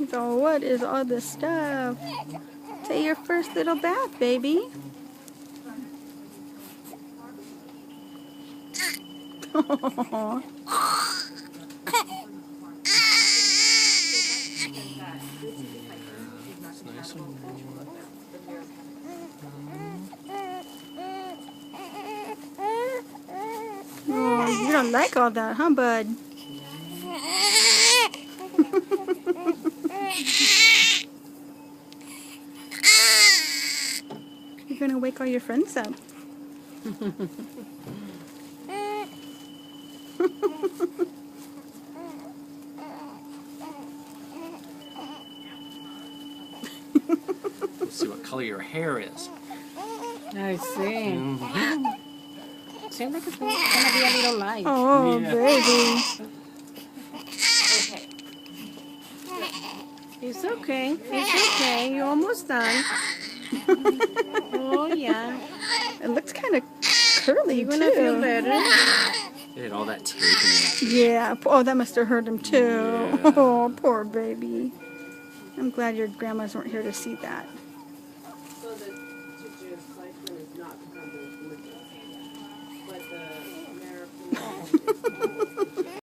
So what is all this stuff? Say your first little bath, baby. Oh, It's nice and warm. you don't like all that, huh, bud? You're gonna wake all your friends up. Let's see what color your hair is. I see. Mm-hmm. Seems like it's gonna be a little light. Oh, Yeah. baby. It's okay. It's okay. You're almost done. Oh, yeah. It looks kind of curly, You're gonna feel too. better. It had all that tape in there. Yeah. Oh, that must have hurt him, too. Yeah. Oh, poor baby. I'm glad your grandmas weren't here to see that. So the tetracycline is not becoming glucose, but the